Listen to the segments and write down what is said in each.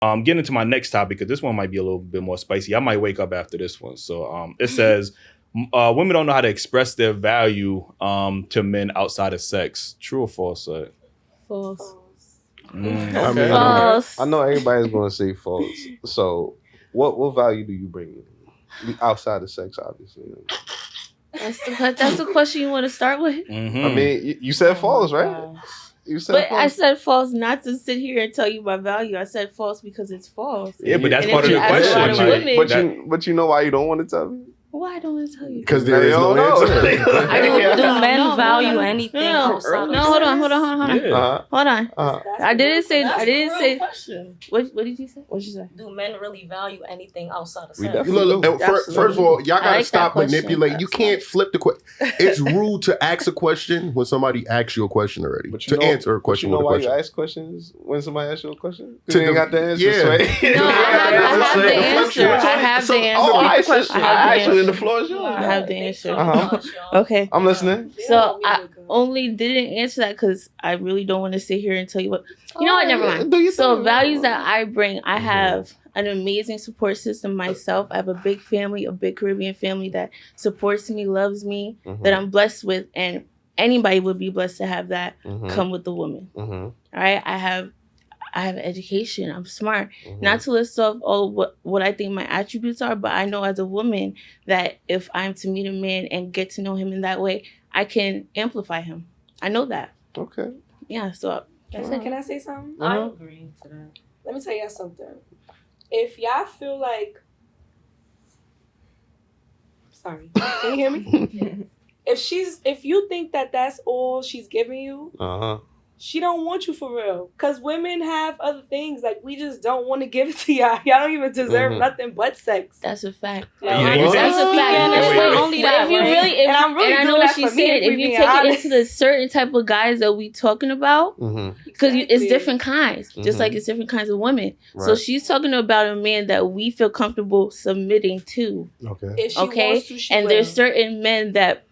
Getting into my next topic, because this one might be a little bit more spicy. I might wake up after this one. So it says, women don't know how to express their value to men outside of sex. True or false? False. Okay. I mean, False. I know everybody's going to say false. So, what value do you bring outside of sex? Obviously, That's the question you want to start with. Mm-hmm. I mean, you said false, right? You said But false. I said false not to sit here and tell you my value. I said false because it's false. Yeah, but that's And part if of you the ask a lot question. of Like, women- but you know why you don't want to tell me? Why don't I tell you? Because there is no They don't know. answer. I don't do men No, value no. anything No, outside of hold on. Yeah. Hold on. I didn't say. question. What did you say? What did you say? Do men really value anything outside of We sex? definitely Look, do. first of all, y'all I gotta like that stop question. manipulating. You can't flip the question. It's rude to ask a question when somebody asks you a question already. But you To know- answer a question You know with a why question. you ask questions when somebody asks you a question? To Because you ain't the- got the answer. yeah. Sway. No, I have the answer. I have the answer. Oh, I I have the actually, the answer. floor is yours. I have the answer. Uh-huh. Okay. I'm listening. So I only didn't answer that because I really don't want to sit here and tell you what. You know what? Never mind. Do you So think- values that I bring, I have an amazing support system myself. I have a big family, a big Caribbean family that supports me, loves me, that I'm blessed with, and anybody would be blessed to have that come with the woman. All right, I have education. I'm smart. Not to list off all what I think my attributes are, but I know as a woman that if I'm to meet a man and get to know him in that way, I can amplify him. I know that. Okay. Yeah. So that's it. Can I say something? I agree to that. Let me tell y'all something. If y'all feel like, sorry, can you hear me? If you think that that's all she's giving you, she don't want you for real. Cause women have other things. Like we just don't want to give it to y'all. Y'all don't even deserve nothing but sex. That's a fact. Yeah, you That's a think- fact. Wait, wait, wait. Only But that, if you right? really, And I'm really I know doing what that she's for me, saying. if If you we take being it honest. into the certain type of guys that we talking about, because it's Exactly. different kinds, just like it's different kinds of women. So Right. she's talking about a man that we feel comfortable submitting to. Okay. If she Okay, wants to, she and will. there's certain men that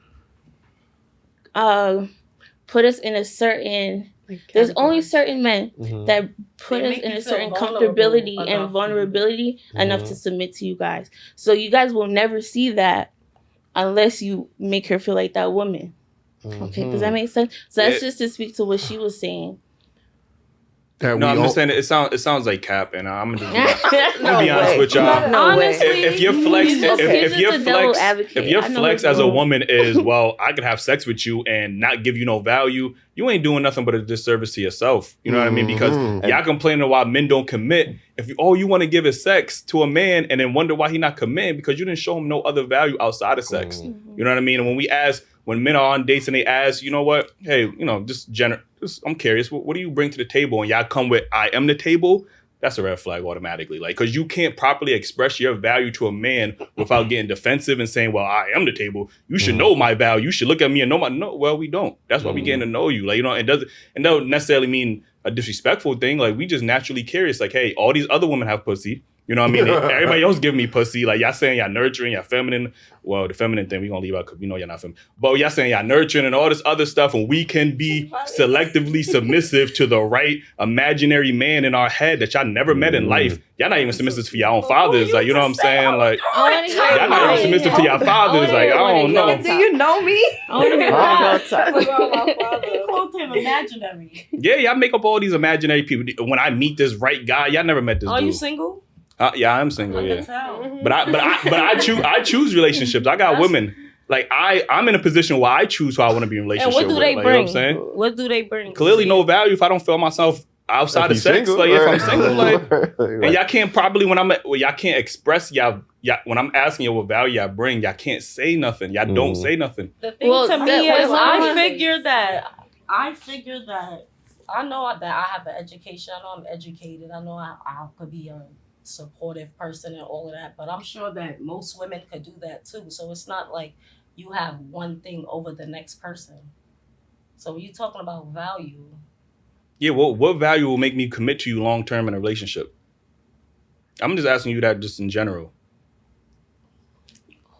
put us in a certain. There's only certain men that put They us make in you a feel certain vulnerable comfortability enough and to- vulnerability enough to submit to you guys. So you guys will never see that unless you make her feel like that woman. Okay, does that make sense? So that's just to speak to what she was saying. That No, we I'm all- just saying it sounds like cap, and I'm gonna No be honest way. with y'all. No way. Honestly, If your flex, He's just- if he's your just a devil flex, advocate. if your I know flex what's as a wrong. woman is, well, I could have sex with you and not give you no value, you ain't doing nothing but a disservice to yourself. You know what I mean? Because y'all complaining why men don't commit. If all you want to give is sex to a man and then wonder why he not committing because you didn't show him no other value outside of sex. You know what I mean? And when men are on dates and they ask, you know what? Hey, you know, I'm curious. What do you bring to the table? And y'all come with, I am the table. That's a red flag automatically. Like, because you can't properly express your value to a man without getting defensive and saying, well, I am the table. You should know my value. You should look at me and know no, well, we don't. That's why we getting to know you. Like, you know, it don't necessarily mean a disrespectful thing. Like, we just naturally curious. Like, hey, all these other women have pussy. You know what I mean? Everybody else giving me pussy. Like, y'all saying y'all nurturing, y'all feminine. Well, the feminine thing we gonna leave out because we know y'all not feminine. But y'all saying y'all nurturing and all this other stuff, and we can be selectively submissive to the right imaginary man in our head that y'all never met in life. Y'all not even submissive for your own fathers. Like, you know what I'm saying? Like, y'all not even submissive to your fathers. Like, I don't know. Do you know me? I want to hear what Talk about my father. He called him imaginary. Yeah, y'all make up all these imaginary people. When I meet this right guy, y'all never met this Are dude. you single? Yeah, I'm single. I Yeah. can tell. But I choose relationships. I got women. Like I'm in a position where I choose who I want to be in a And relationship what do with. they Like, bring? you know what I'm saying? What do they bring? Clearly no value if I don't feel myself outside of If sex. he's Like if I'm single, like Right. and y'all can't probably y'all can't express y'all when I'm asking you what value y'all bring, y'all can't say nothing. Y'all don't say nothing. The thing Well, to that me is, was I one- figured that I know that I have an education. I know I'm educated. I know I could be a supportive person and all of that. But I'm sure that most women could do that too. So it's not like you have one thing over the next person. So when you're talking about value, Yeah, what value will make me commit to you long term in a relationship? I'm just asking you that just in general.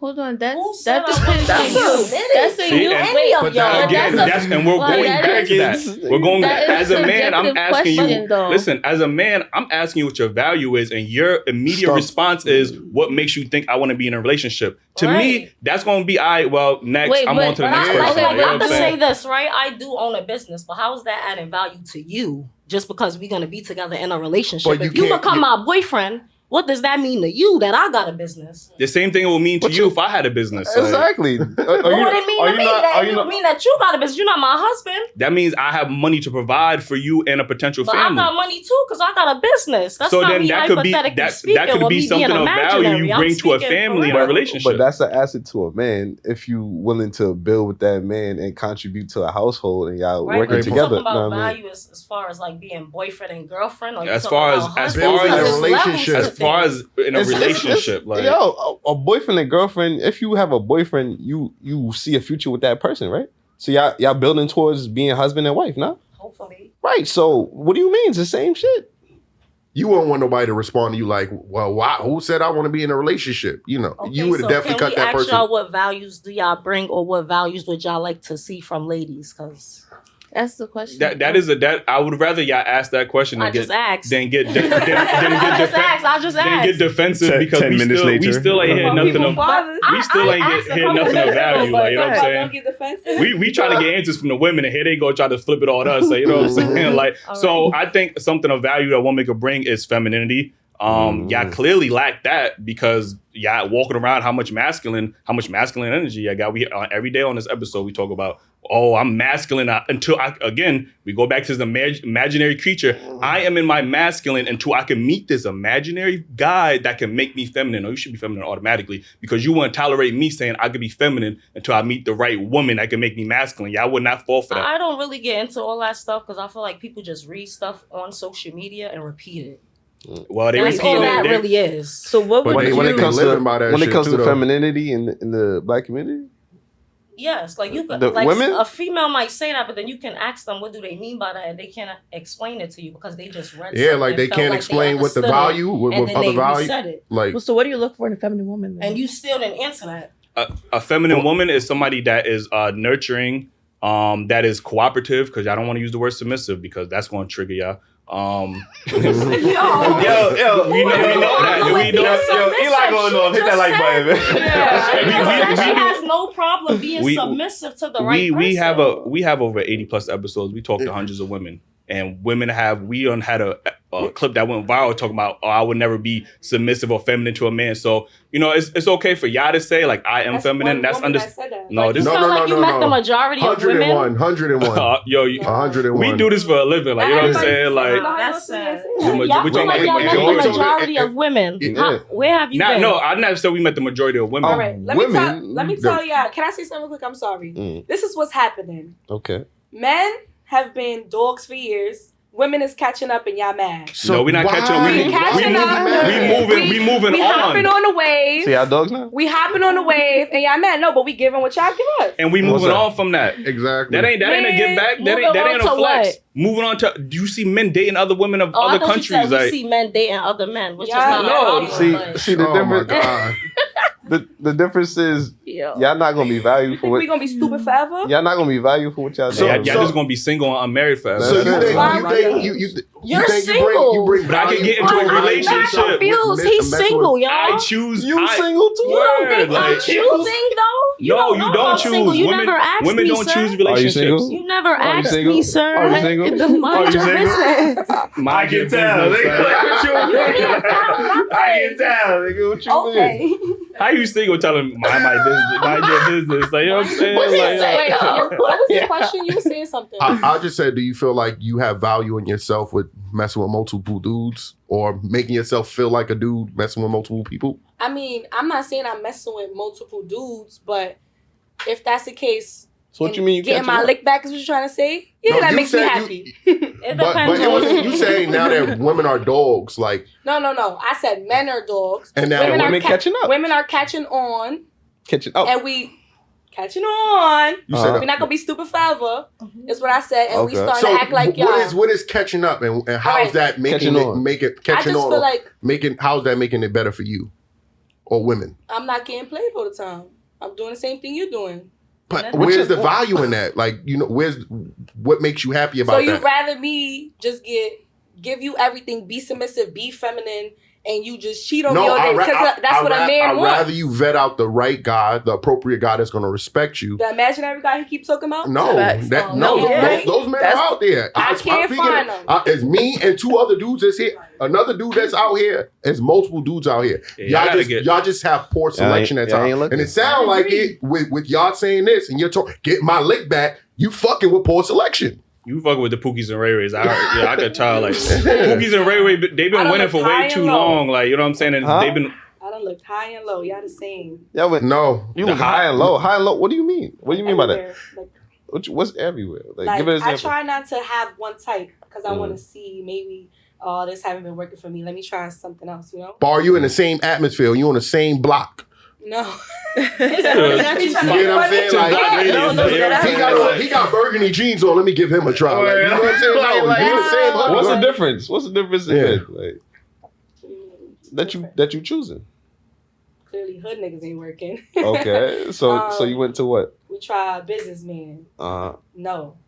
Hold on, that said depends I on was you. committed? That's a See, you. and- Wait, But that, again, and we're going back to that. We're going That is as a man. I'm subjective asking question, you. though. Listen, as a man, I'm asking you what your value is, and your immediate Stop. response is what makes you think I want to be in a relationship. To me, Right. that's going to be all right. Well, next Wait, I'm but- on to the But next I, person. like, You know I what I'm can say saying? this, right? I do own a business, but how is that adding value to you just because we're going to be together in a relationship? But If you you can't- become my boyfriend, what does that mean to you that I got a business? The same thing it will mean to But you you- if I had a business. So Exactly. What would it mean to me? That you mean that you got a business? You're not my husband. that means I have money to provide for you and a potential But family. I got money too because I got a business. That's So not then me that could be hypothetically speaking. that could or be me something being of value imaginary. you I'm bring to a speaking family in for a real. relationship. But that's an asset to a man if you willing to build with that man and contribute to a household and y'all Right, working but you together. talking about know what I mean? value as far as like being boyfriend and girlfriend, or you As talking far about as husband? building a Because there's levels relationship. to as far things. as in a relationship, like yo, a boyfriend and girlfriend. If you have a boyfriend, you see a future with that person, right? So y'all building towards being husband and wife, no? Hopefully. Right. So what do you mean? It's the same shit. You wouldn't want nobody to respond to you like, well, why, who said I want to be in a relationship? You know, Okay, you would so definitely can cut we that ask person. y'all what values do y'all bring, or what values would y'all like to see from ladies? Because That's the question. that I would rather y'all ask that question I than just get asked. than get I just then get defensive because 10 we minutes still later. ain't hear Well, nothing people of fathers. we still ain't asked a hear couple nothing of minutes ago, value. but Like, you know what I'm Don't saying? get defensive. We try to get answers from the women, and here they go try to flip it all to us. So, you know what I'm saying? Like, All so I think something of value that a woman could bring is femininity. Y'all clearly lack that because y'all walking around how much masculine energy I got. We every day on this episode we talk about, oh, I'm masculine until we go back to this imaginary creature. I am in my masculine until I can meet this imaginary guy that can make me feminine. Or you should be feminine automatically because you wouldn't tolerate me saying I could be feminine until I meet the right woman that can make me masculine. Y'all would not fall for that. I don't really get into all that stuff because I feel like people just read stuff on social media and repeat it. Well, they That's repeat all it. that They- really is. So what But would when you? it comes living by that to when it shit comes too, to though. femininity in the black community, Yes, like you could, The like women? a female might say that, but then you can ask them what do they mean by that, and they can't explain it to you because they just read. Yeah, something like they and felt can't like explain what the understood it, value, and what then other they value. reset it, Like, Well, so what do you look for in a feminine woman? Then? and you still didn't answer that. A feminine woman is somebody that is nurturing, that is cooperative, because y'all don't want to use the word submissive because that's going to trigger y'all. yo, we know that. We know Eli going on. Hit that like button, man. She has no problem being submissive to the right person. we have over 80 plus episodes. We talk to hundreds of women, and women had a clip that went viral talking about, oh, I would never be submissive or feminine to a man. So, you know, it's okay for y'all to say like I am That's feminine. one That's woman that said that. No, this You feel like you met the majority of women. 101. 101. we do this for a living. Like, you know what I'm saying? Like, That's sad. The Y'all feel like y'all met the majority- majority of women. Yeah. Where have you been? no, I never said we met the majority of women. All right, let me tell y'all. Can I say something quick? I'm sorry. Mm. This is what's happening. Okay. Men have been dogs for years. Women is catching up and y'all mad. No, we're not catching up. We catching up. We moving We hopping on. on the wave. See y'all dogs now? We hopping on the wave and y'all mad. No, but we giving what y'all give us. And we What's moving that? on from that. Exactly. That ain't a give back. That Moving ain't on a to flex. what? Moving on to, do you see men dating other women of Oh, I other thought you said countries? we Like, see men dating other men, which Yeah, is not no, a problem. See the Oh my difference. God. The difference is Yo. y'all not gonna be valued You for think what we gonna be stupid forever? y'all not gonna be valued for what y'all so, doing. y'all just gonna be single and unmarried forever. So you That's think it. You're think single. you bring But I can value get into from a value relationship. yourself with Confused. He's messing single, with- y'all. I choose. You I- single too? You don't think Word, I'm like- choosing though? You No, don't you know don't I'm choose. single. You Women, never asked women me, don't sir. choose Are you relationships. single? You never you asked single? me, sir. Are you single? Mind your business. I can tell. I can tell, nigga. What you mean? Okay. How you single telling mind my business, mind your business? Like, you know what I'm saying? Like, What was the question? You were saying something. I just said, do you feel like you have value in yourself with messing with multiple dudes or making yourself feel like a dude messing with multiple people? I mean, I'm not saying I'm messing with multiple dudes, but if that's the case, So what you mean you getting catching my up? lick back is what you're trying to say? Yeah, No, that you makes me said happy. It But depends it on wasn't you saying now that women are dogs, like, No. I said men are dogs. and now And are women catching up. Women are catching on, Catching up. and we catching on. you said We're not gonna be stupid forever. Is what I said, and we Okay. starting to act like y'all. what is catching up and how's Alright. that making Catching it on. make it I catching just on feel like making how's that making it better for you? or women? I'm not getting played all the time. I'm doing the same thing you're doing. But where's the value in that? Like, what makes you happy about that? So you'd rather me just give you everything, be submissive, be feminine, and you just cheat on me all day? Because that's what a man wants. I'd rather you vet out the right guy, the appropriate guy that's going to respect you. The imaginary guy he keeps talking about? No. Those men are out there. I can't find them. It's me and 2 other dudes that's here. Another dude that's out here. There's multiple dudes out here. Y'all just have poor selection at times. And it sounds like it with y'all saying this and you're talking, get my lick back, you fucking with poor selection. You fucking with the Pookies and Ray Rays. I could tell, like, Pookies and Ray Ray, they've been winning for way too long. Like, you know what I'm saying? And they've been... I done looked high and low. Y'all the same. Yeah, but no. You look high and low. High and low. What do you mean? What do you mean by that? Like, what's everywhere? Like, give it an example. I try not to have one type because I want to see maybe, this haven't been working for me. Let me try something else, you know? Bar, you in the same atmosphere. You on the same block. No. You know what I'm saying? Like, he got burgundy jeans on. Let me give him a try. Like, you know what I'm saying? No, you're the same hood. What's the difference? What's the difference in it? Like, that you choosing? Clearly, hood niggas ain't working. Okay, so you went to what? We try businessman. No.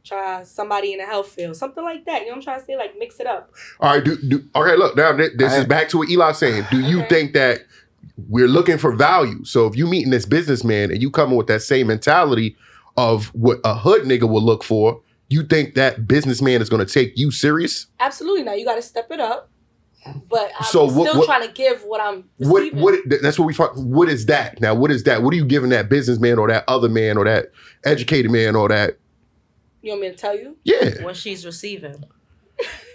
Try somebody in the health field, something like that. You know what I'm trying to say? Like, mix it up. All right, okay, look, now this is back to what Eli's saying. Do you think that we're looking for value? So if you meeting this businessman and you coming with that same mentality of what a hood nigga would look for, you think that businessman is going to take you serious? Absolutely not. You got to step it up. But I'm still trying to give what I'm receiving. That's what we find. What is that? Now, what is that? What are you giving that businessman or that other man or that educated man or that? You want me to tell you? Yeah. What she's receiving.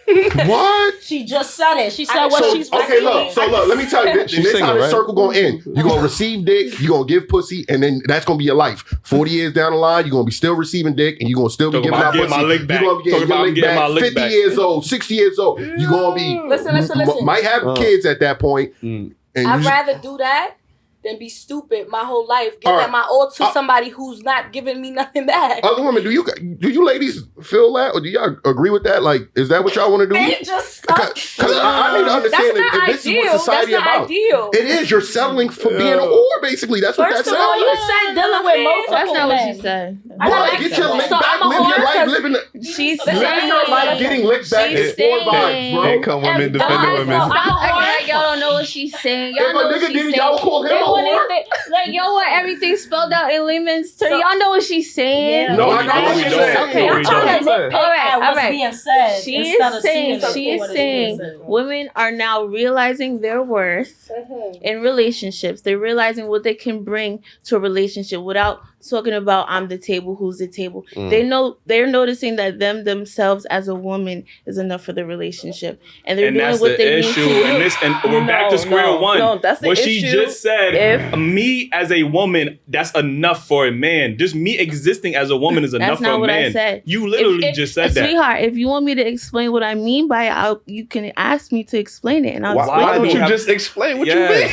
What? She just said it. She said what she's receiving. Okay, look, let me tell you. This how the circle going to end. You're going to receive dick, you're going to give pussy, and then that's going to be your life. 40 years down the line, you're going to be still receiving dick, and you're going to still be giving out pussy. You're going to be getting your lick back. 50 years old, 60 years old. You're going to be... Listen. Might have kids at that point. I'd rather do that than be stupid my whole life, give that my all to somebody who's not giving me nothing back. Other women, do you ladies feel that, or do y'all agree with that? Like, is that what y'all want to do? They just because I need to understand that this is what society that's about. Ideal. It is. You're settling for being an whore, basically. That's what that sounds like. You said dealing with multiple That's not men. what she said. Boy, get your lick back. Live your life living your life getting licked back is 4 vibes, bro. Ain't come women defending women. Y'all don't know what she's saying. Y'all know what she's saying. Y'all call him a whore. Like, y'all want everything spelled out in layman's terms. Y'all know what she's saying. No, I know what she's saying. Okay, I'm trying to nitpick at what's being said. She is saying women are now realizing their worth in relationships. They're realizing what they can bring to a relationship without talking about I'm the table, who's the table. They're noticing that themselves as a woman is enough for the relationship, and they're doing what they need to do. And we're back to square one. No, that's the what issue. she just said. Me as a woman, that's enough for a man. Just me existing as a woman is enough for a man. That's not what I said. You literally just said that, sweetheart. If you want me to explain what I mean by it, you can ask me to explain it, and I'll explain. Why don't you just explain what you mean?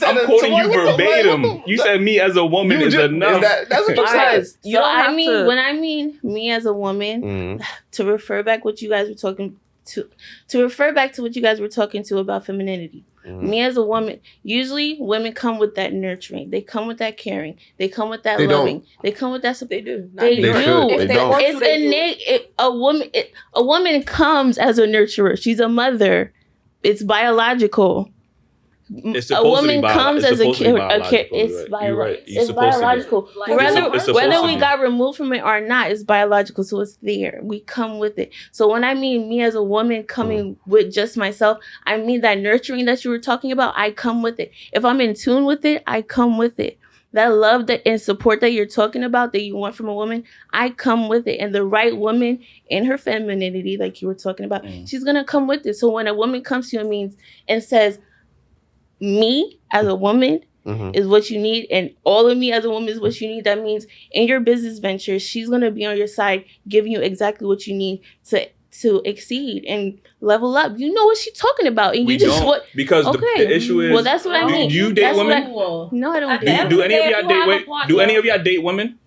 I'm quoting you verbatim. You said me as a woman is enough. That's what you said. So I mean, when I mean me as a woman, to refer back what you guys were talking to refer back to what you guys were talking to about femininity. Me as a woman, usually women come with that nurturing. They come with that caring. They come with that loving. They come with that. They do. They do. If they don't. It's innate. A woman comes as a nurturer. She's a mother. It's biological. A woman comes as a carer. It's biological. Whether we got removed from it or not, it's biological. So it's there. We come with it. So when I mean me as a woman coming with just myself, I mean that nurturing that you were talking about. I come with it. If I'm in tune with it, I come with it. That love and support that you're talking about that you want from a woman, I come with it. And the right woman in her femininity, like you were talking about, she's gonna come with it. So when a woman comes to you and says, me as a woman is what you need, and all of me as a woman is what you need. That means in your business ventures, she's gonna be on your side, giving you exactly what you need to exceed and level up. You know what she's talking about, and you just what because the issue is. Well, that's what I mean. Do you date women? No, I don't. Do any of y'all date? Do any of y'all date women?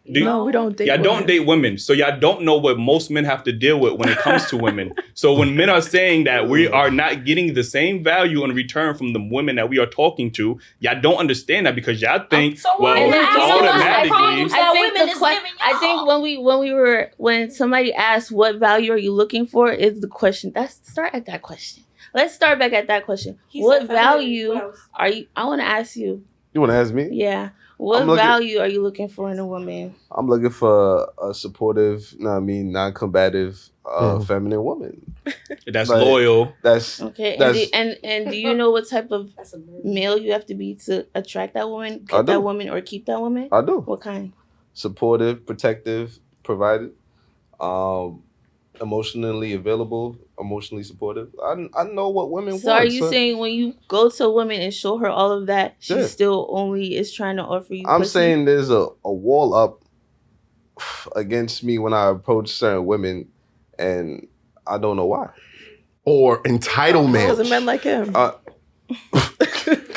No, we don't date Y'all women. don't date women, so y'all don't know what most men have to deal with when it comes to women. So when men are saying that we are not getting the same value in return from the women that we are talking to, y'all don't understand that because y'all think, automatically. I think when somebody asks what value are you looking for is the question. Start at that question. Let's start back at that question. What value are you? I want to ask you. You want to ask me? Yeah. What value are you looking for in a woman? I'm looking for a supportive, non-combative, feminine woman. That's loyal. That's okay. And do you know what type of male you have to be to attract that woman, get that woman, or keep that woman? I do. What kind? Supportive, protective, provided, emotionally available, emotionally supportive. I know what women want. So are you saying when you go to a woman and show her all of that, she still only is trying to offer you pussy? Saying there's a wall up against me when I approach certain women, and I don't know why. Or entitlement. Because of men like him.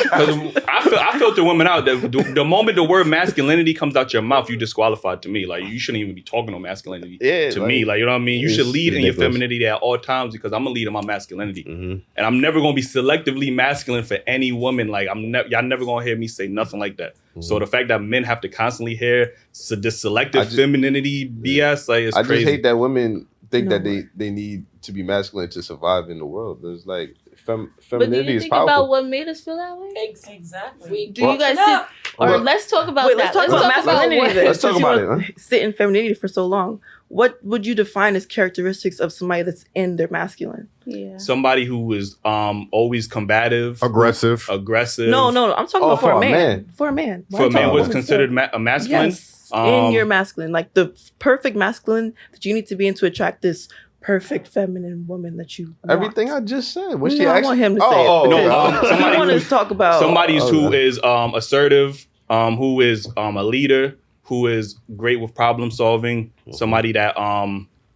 I filter women out. The moment the word masculinity comes out your mouth, you disqualified to me. Like, you shouldn't even be talking on masculinity to me. Like, you know what I mean? You should lead in your femininity at all times because I'm gonna lead in my masculinity, and I'm never gonna be selectively masculine for any woman. Like, y'all never gonna hear me say nothing like that. So the fact that men have to constantly hear this selective femininity BS, like, it's crazy. I just hate that women think that they need to be masculine to survive in the world. There's like femininity is powerful. But do you think about what made us feel that way? Exactly. Do you guys sit, or let's talk about that. Let's talk about masculinity. Let's talk about it. Sit in femininity for so long. What would you define as characteristics of somebody that's in their masculine? Yeah. Somebody who is always combative, aggressive. No, I'm talking about for a man. For a man. For a man, what's considered a masculine? Yes. In your masculine, like the perfect masculine that you need to be in to attract this perfect feminine woman that you want. Everything I just said. I want him to say it. Somebody want to talk about somebody who is assertive, who is a leader, who is great with problem solving, somebody that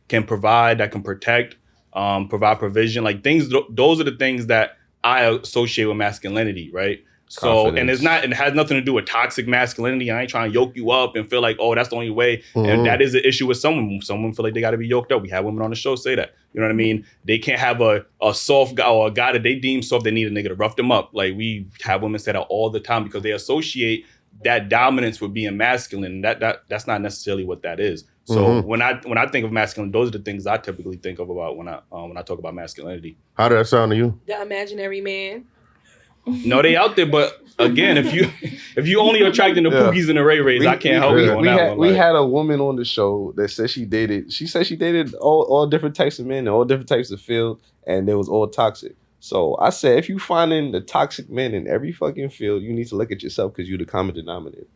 can provide, that can protect, provide provision, like things. Those are the things that I associate with masculinity, right? So, and it has nothing to do with toxic masculinity. I ain't trying to yoke you up and feel like, oh, that's the only way. And that is an issue with someone. Someone feel like they got to be yoked up. We have women on the show say that. You know what I mean? They can't have a soft guy or a guy that they deem soft. They need a nigga to rough them up. Like, we have women say that all the time because they associate that dominance with being masculine. That's not necessarily what that is. So when I think of masculine, those are the things I typically think of about when I talk about masculinity. How did that sound to you? The imaginary man. No, they out there, but again, if you only attracting the Pookies and the Ray Rays, I can't help you on that one. We had a woman on the show that said she said she dated all different types of men and all different types of field, and they was all toxic. So I said, if you finding the toxic men in every fucking field, you need to look at yourself because you're the common denominator.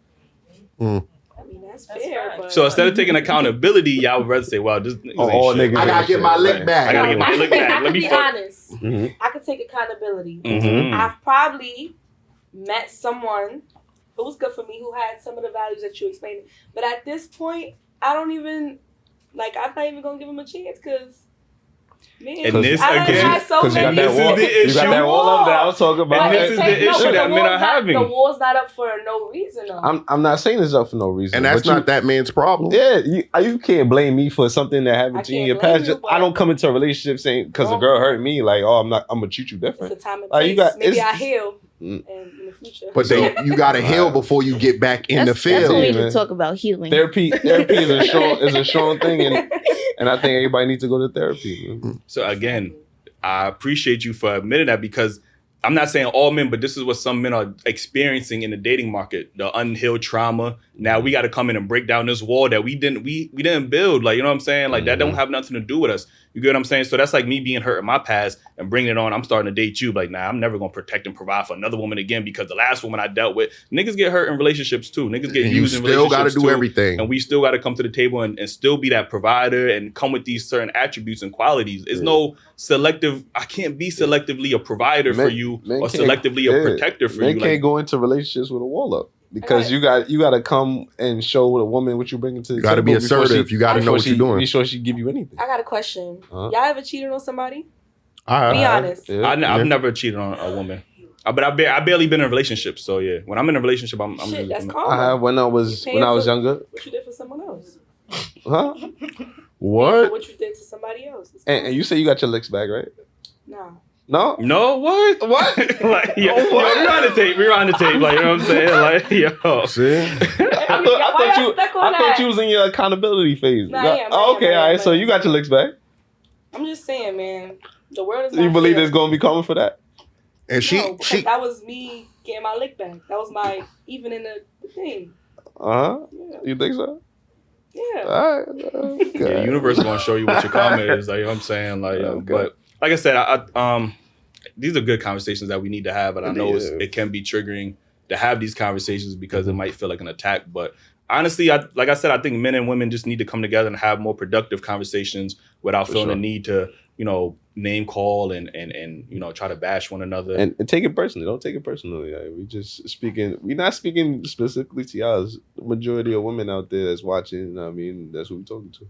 I mean, that's fair. But so instead of taking accountability, y'all would rather say, well, this all niggas. I gotta get my lick back. I gotta get my lick back. Let me be honest. I could take accountability. I've probably met someone who was good for me, who had some of the values that you explained. But at this point, I'm not even gonna give him a chance because. And this again, you got that wall up that I was talking about. And this is the issue that men are having. The wall's not up for no reason. Though. I'm not saying it's up for no reason. And that's not that man's problem. Yeah, you can't blame me for something that happened to you in your past. I don't come into a relationship saying because a girl hurt me, like, oh, I'm gonna treat you different. It's a time and place. Maybe I heal in the future. But you gotta heal before you get back in the field. That's what we need to talk about, healing. Therapy is a strong thing, and I think everybody needs to go to therapy. So again, I appreciate you for admitting that because I'm not saying all men, but this is what some men are experiencing in the dating market, the unhealed trauma. Now we got to come in and break down this wall that we didn't build. Like, you know what I'm saying? Like that don't have nothing to do with us. You get what I'm saying? So that's like me being hurt in my past and bringing it on. I'm starting to date you. Like, nah, I'm never going to protect and provide for another woman again because the last woman I dealt with, niggas get hurt in relationships too. Niggas get used in relationships too. You still got to do everything. And we still got to come to the table and still be that provider and come with these certain attributes and qualities. It's no selective. I can't be selectively a provider for you or selectively a protector for you. Men can't go into relationships with a wall up. Because you got to come and show the woman what you bring into the table. You got to be assertive. You got to know what you're doing. Be sure she give you anything. I got a question. Y'all ever cheated on somebody? Be honest. I've never cheated on a woman. But I barely been in a relationship, so yeah. When I'm in a relationship, I'm Shit, that's I karma. have when I was younger. What you did for someone else? Huh? What? What you did to somebody else. And you say you got your licks back, right? No. No? No, what? What? Like, yo, we're on the tape. We're on the tape. Like, you know what I'm saying? Like, yo. See? I thought you was in your accountability phase. Nah, I am, okay, all right. So you got your licks back. I'm just saying, man. The world is not You believe fair. there's gonna be coming for that? And No, because that was me getting my lick back. That was my even in the thing. Yeah. Yeah. You think so? Yeah. All right. Yeah, the universe is gonna show you what your karma is. Like, you know what I'm saying? Like, but like I said, these are good conversations that we need to have, and I know it can be triggering to have these conversations because it might feel like an attack. But honestly, like I said, I think men and women just need to come together and have more productive conversations without feeling the need to, name call and try to bash one another. And take it personally. Don't take it personally. Like, we're not speaking specifically to y'all. The majority of women out there that's watching, I mean, that's who we're talking to.